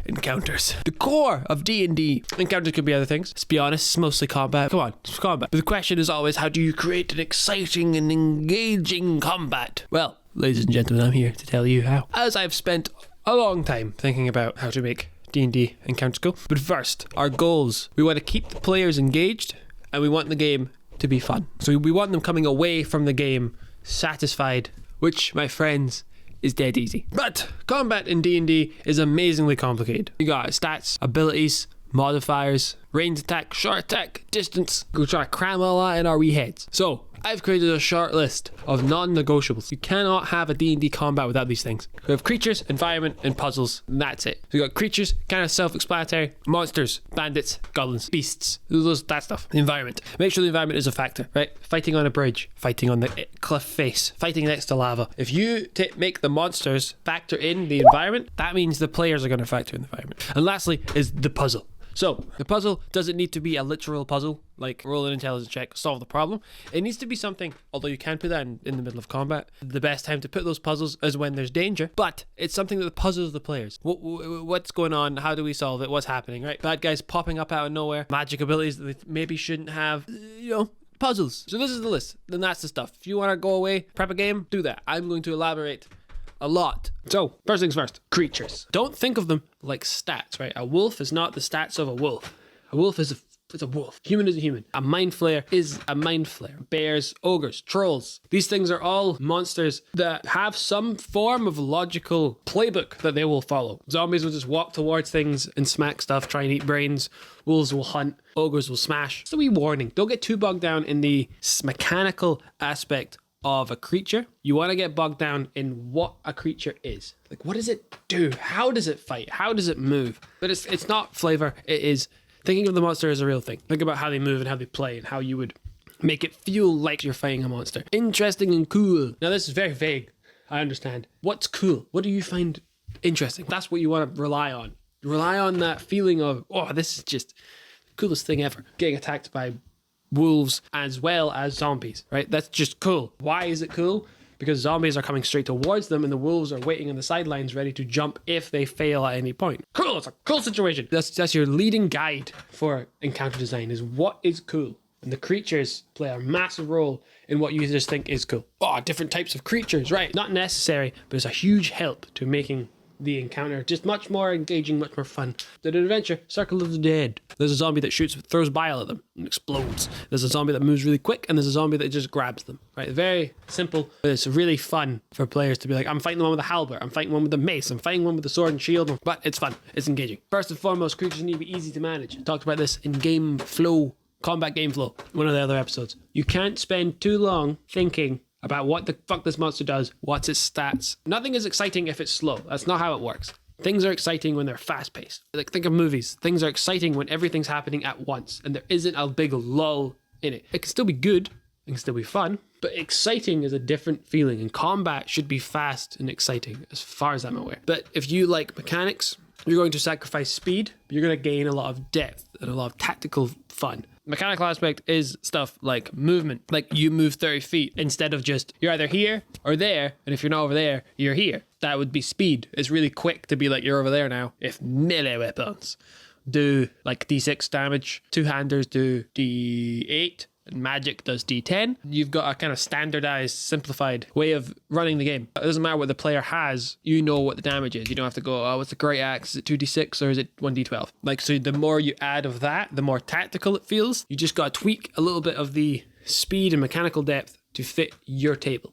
encounters. The core of D&D. Encounters could be other things. Let's be honest, it's mostly combat. Come on, it's combat. But the question is always, how do you create an exciting and engaging combat? Well, ladies and gentlemen, I'm here to tell you how. As I've spent a long time thinking about how to make D&D encounters go. But first, our goals. We want to keep the players engaged, and we want the game to be fun. So we want them coming away from the game satisfied, which, my friends, is dead easy. But combat in D&D is amazingly complicated. You got stats, abilities, modifiers, range attack, short attack, distance. We'll try to cram all that in our wee heads. So I've created a short list of non-negotiables. You cannot have a D&D combat without these things. We have creatures, environment, and puzzles, and that's it. So you got creatures, kind of self-explanatory. Monsters, bandits, goblins, beasts, that stuff. The environment. Make sure the environment is a factor, right? Fighting on a bridge, fighting on the cliff face, fighting next to lava. If you make the monsters factor in the environment, that means the players are going to factor in the environment. And lastly is the puzzle. So, the puzzle doesn't need to be a literal puzzle, like roll an intelligence check, solve the problem. It needs to be something, although you can put that in the middle of combat. The best time to put those puzzles is when there's danger, but it's something that puzzles the players. What's going on? How do we solve it? What's happening, right? Bad guys popping up out of nowhere, magic abilities that they maybe shouldn't have, puzzles. So this is the list, then that's the stuff. If you want to go away, prep a game, do that. I'm going to elaborate a lot. So, first things first, creatures. Don't think of them like stats, right? A wolf is not the stats of a wolf. A wolf is a wolf. Human is a human. A mind flayer is a mind flayer. Bears, ogres, trolls. These things are all monsters that have some form of logical playbook that they will follow. Zombies will just walk towards things and smack stuff, try and eat brains. Wolves will hunt. Ogres will smash. Just a wee warning. Don't get too bogged down in the mechanical aspect of a creature. You want to get bogged down in what a creature is. Like, what does it do? How does it fight? How does it move? But it's not flavor. It is thinking of the monster as a real thing. Think about how they move and how they play and how you would make it feel like you're fighting a monster. Interesting and cool. Now, this is very vague. I understand. What's cool? What do you find interesting? That's what you want to rely on. Rely on that feeling of, oh, this is just the coolest thing ever. Getting attacked by wolves as well as zombies, right? That's just cool. Why is it cool? Because zombies are coming straight towards them and the wolves are waiting on the sidelines ready to jump if they fail at any point. Cool. It's a cool situation. That's your leading guide for encounter design, is what is cool. And the creatures play a massive role in what you just think is cool. Oh, different types of creatures, right? Not necessary, but it's a huge help to making the encounter just much more engaging, much more fun. Than an adventure, Circle of the Dead. There's a zombie that throws bile at them and explodes. There's a zombie that moves really quick, and there's a zombie that just grabs them. Right? Very simple, but it's really fun for players to be like, I'm fighting the one with a halberd, I'm fighting one with a mace, I'm fighting one with a sword and shield, but it's fun, it's engaging. First and foremost, creatures need to be easy to manage. I talked about this in game flow, combat game flow, one of the other episodes. You can't spend too long thinking about what the fuck this monster does, what's its stats. Nothing is exciting if it's slow. That's not how it works. Things are exciting when they're fast-paced. Like, think of movies. Things are exciting when everything's happening at once and there isn't a big lull in it. It can still be good, it can still be fun, but exciting is a different feeling, and combat should be fast and exciting as far as I'm aware. But if you like mechanics, you're going to sacrifice speed, but you're going to gain a lot of depth and a lot of tactical fun. Mechanical aspect is stuff like movement. Like, you move 30 feet instead of just, you're either here or there, and if you're not over there, you're here. That would be speed. It's really quick to be like, you're over there now. If melee weapons do like D6 damage, two-handers do D8, and magic does D10. You've got a kind of standardized, simplified way of running the game. It doesn't matter what the player has, you know what the damage is. You don't have to go, oh, what's the great axe? Is it 2d6 or is it 1d12? Like, so the more you add of that, the more tactical it feels. You just got to tweak a little bit of the speed and mechanical depth to fit your table.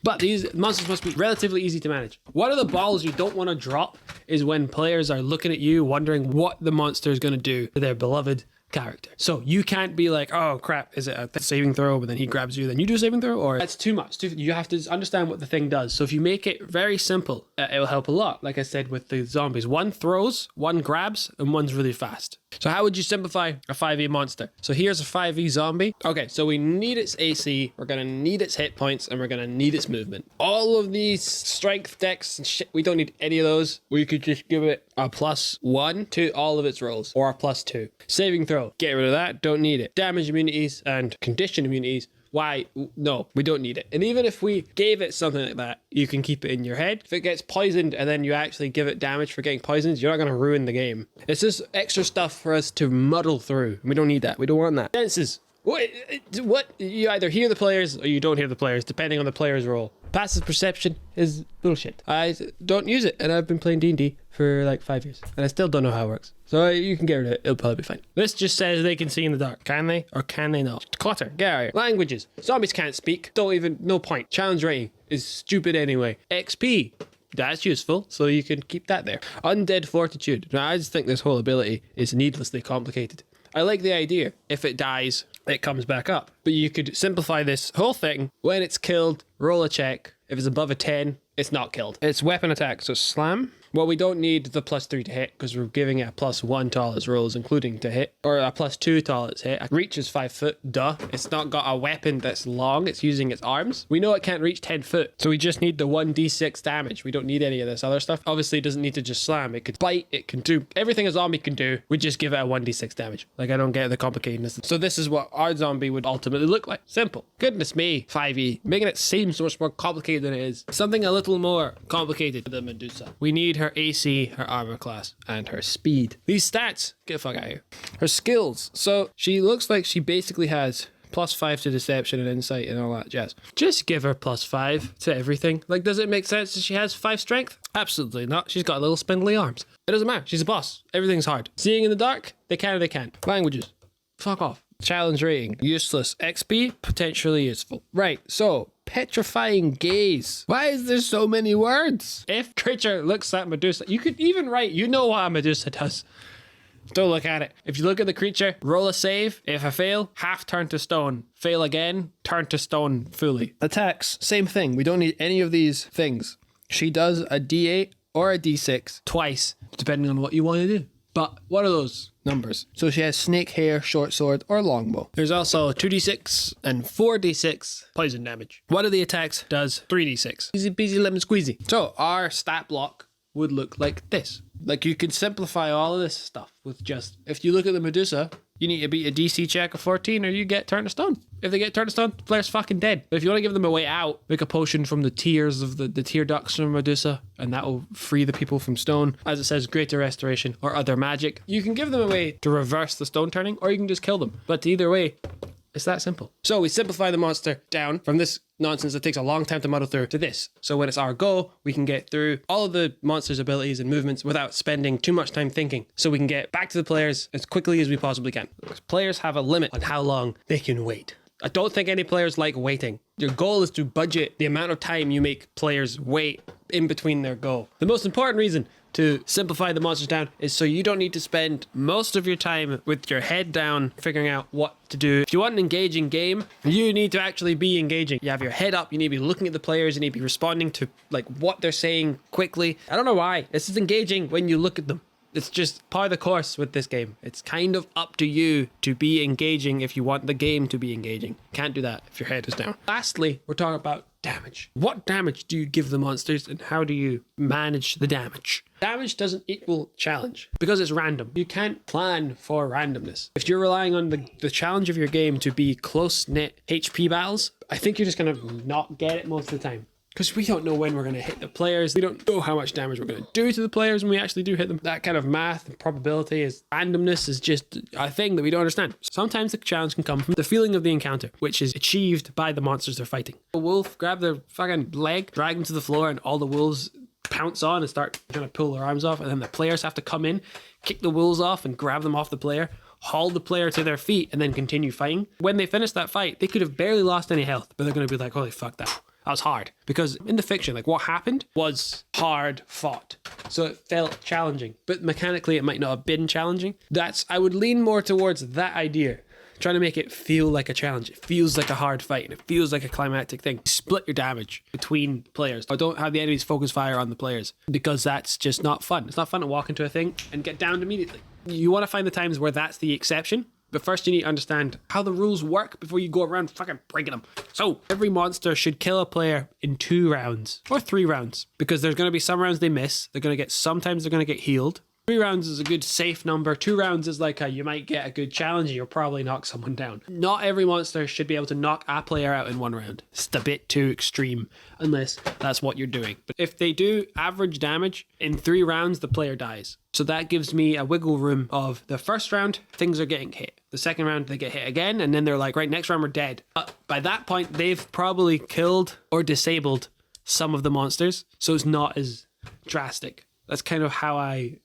But these monsters must be relatively easy to manage. One of the balls you don't want to drop is when players are looking at you wondering what the monster is going to do to their beloved character. So you can't be like, oh crap, is it a saving throw, but then he grabs you, then you do a saving throw, or that's too much. You have to understand what the thing does. So if you make it very simple, it will help a lot. Like I said with the zombies, one throws, one grabs, and one's really fast. So how would you simplify a 5e monster? So here's a 5e zombie. Okay, so we need its AC, we're gonna need its hit points, and we're gonna need its movement. All of these strength, dex, and shit, we don't need any of those. We could just give it a +1 to all of its rolls, or a +2. Saving throw, get rid of that, don't need it. Damage immunities and condition immunities, Why? No, we don't need it. And even if we gave it something like that, you can keep it in your head. If it gets poisoned and then you actually give it damage for getting poisoned, you're not going to ruin the game. It's just extra stuff for us to muddle through. We don't need that. We don't want that. Senses. What? You either hear the players or you don't hear the players, depending on the player's role. Passive perception is bullshit. I don't use it, and I've been playing D&D for like 5 years, and I still don't know how it works. So you can get rid of it. It'll probably be fine. This just says they can see in the dark. Can they? Or can they not? Clutter. Get out of here. Languages. Zombies can't speak. Don't even... No point. Challenge rating is stupid anyway. XP. That's useful, so you can keep that there. Undead Fortitude. Now, I just think this whole ability is needlessly complicated. I like the idea. If it dies, it comes back up. But you could simplify this whole thing. When it's killed, roll a check. If it's above a 10, it's not killed. It's weapon attack, so slam. Well, we don't need the +3 to hit because we're giving it a +1 to all its rolls, including to hit, or a +2 to all its hit. Reach is 5 foot, duh. It's not got a weapon that's long, it's using its arms. We know it can't reach 10 foot, so we just need the 1d6 damage. We don't need any of this other stuff. Obviously, it doesn't need to just slam. It could bite, it can do everything a zombie can do. We just give it a 1d6 damage. Like, I don't get the complicatedness. So this is what our zombie would ultimately look like. Simple. Goodness me, 5e. Making it seem so much more complicated than it is. Something a little more complicated than the Medusa. We need her AC, her armor class, and her speed. These stats, get the fuck out of here. Her skills. So she looks like she basically has +5 to deception and insight and all that jazz. Just give her +5 to everything. Like, does it make sense that she has 5 strength? Absolutely not. She's got little spindly arms. It doesn't matter. She's a boss. Everything's hard. Seeing in the dark, they can or they can't. Languages. Fuck off. Challenge rating. Useless. XP. Potentially useful. Right. So, petrifying gaze. Why is there so many words? If creature looks at Medusa, you could even write, you know what a Medusa does. Don't look at it. If you look at the creature, roll a save. If I fail, half turn to stone. Fail again, turn to stone fully. Attacks, same thing. We don't need any of these things. She does a D8 or a D6 twice, depending on what you want to do. But what are those numbers? So she has snake hair, short sword, or longbow. There's also 2d6 and 4d6 poison damage. One of the attacks does 3d6. Easy peasy lemon squeezy. So our stat block would look like this. Like, you can simplify all of this stuff with just, if you look at the Medusa, you need to beat a DC check of 14 or you get turned to stone. If they get turned to stone, the player's fucking dead. But if you want to give them a way out, make a potion from the tears of the tear ducts from Medusa, and that will free the people from stone. As it says, greater restoration or other magic. You can give them a way to reverse the stone turning, or you can just kill them. But either way, it's that simple. So we simplify the monster down from this nonsense that takes a long time to muddle through to this. So when it's our go, we can get through all of the monster's abilities and movements without spending too much time thinking. So we can get back to the players as quickly as we possibly can. Because players have a limit on how long they can wait. I don't think any players like waiting. Your goal is to budget the amount of time you make players wait in between their go. The most important reason to simplify the monsters down is so you don't need to spend most of your time with your head down figuring out what to do. If you want an engaging game, you need to actually be engaging. You have your head up, you need to be looking at the players, you need to be responding to like what they're saying quickly. I don't know why. This is engaging when you look at them. It's just part of the course with this game. It's kind of up to you to be engaging if you want the game to be engaging. Can't do that if your head is down. Lastly, we're talking about damage. What damage do you give the monsters and how do you manage the damage? Damage doesn't equal challenge because it's random. You can't plan for randomness. If you're relying on the challenge of your game to be close-knit HP battles, I think you're just going to not get it most of the time. Because we don't know when we're going to hit the players. We don't know how much damage we're going to do to the players when we actually do hit them. That kind of math and probability is randomness is just a thing that we don't understand. Sometimes the challenge can come from the feeling of the encounter, which is achieved by the monsters they're fighting. A wolf grab their fucking leg, drag them to the floor, and all the wolves pounce on and start trying to pull their arms off. And then the players have to come in, kick the wolves off and grab them off the player, haul the player to their feet, and then continue fighting. When they finish that fight, they could have barely lost any health, but they're going to be like, holy fuck, that was hard. Because in the fiction, like what happened was hard fought. So it felt challenging. But mechanically, it might not have been challenging. I would lean more towards that idea. Trying to make it feel like a challenge. It feels like a hard fight and it feels like a climactic thing. Split your damage between players. Or don't have the enemies focus fire on the players. Because that's just not fun. It's not fun to walk into a thing and get downed immediately. You want to find the times where that's the exception. But first you need to understand how the rules work before you go around fucking breaking them. So every monster should kill a player in 2 rounds or 3 rounds because there's going to be some rounds they miss. Sometimes they're going to get healed. 3 rounds is a good safe number. 2 rounds is like you might get a good challenge and you'll probably knock someone down. Not every monster should be able to knock a player out in 1 round. It's a bit too extreme unless that's what you're doing. But if they do average damage, in 3 rounds the player dies. So that gives me a wiggle room of the first round, things are getting hit. The second round, they get hit again, and then they're like, right, next round we're dead. By that point, they've probably killed or disabled some of the monsters, so it's not as drastic. That's kind of how I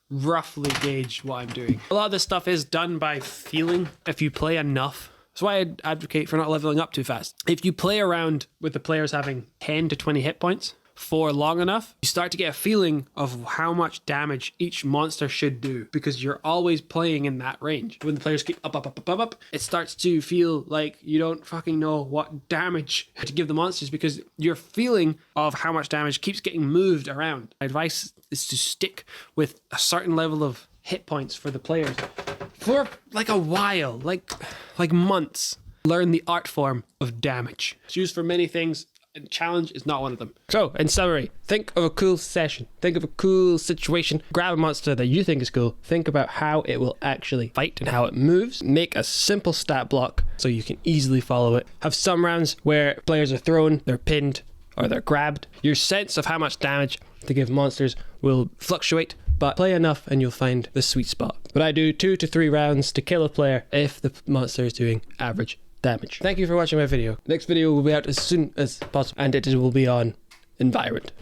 roughly gauge what I'm doing. A lot of this stuff is done by feeling. If you play enough, that's why I advocate for not leveling up too fast. If you play around with the players having 10 to 20 hit points for long enough, you start to get a feeling of how much damage each monster should do because you're always playing in that range. When the players keep up, it starts to feel like you don't fucking know what damage to give the monsters because your feeling of how much damage keeps getting moved around. My advice is to stick with a certain level of hit points for the players for like a while, like months. Learn the art form of damage. It's used for many things. And challenge is not one of them. So, in summary, think of a cool session. Think of a cool situation. Grab a monster that you think is cool. Think about how it will actually fight and how it moves. Make a simple stat block so you can easily follow it. Have some rounds where players are thrown, they're pinned, or they're grabbed. Your sense of how much damage to give monsters will fluctuate, but play enough and you'll find the sweet spot. But I do 2 to 3 rounds to kill a player if the monster is doing average damage. Thank you for watching my video. Next video will be out as soon as possible and it will be on environment.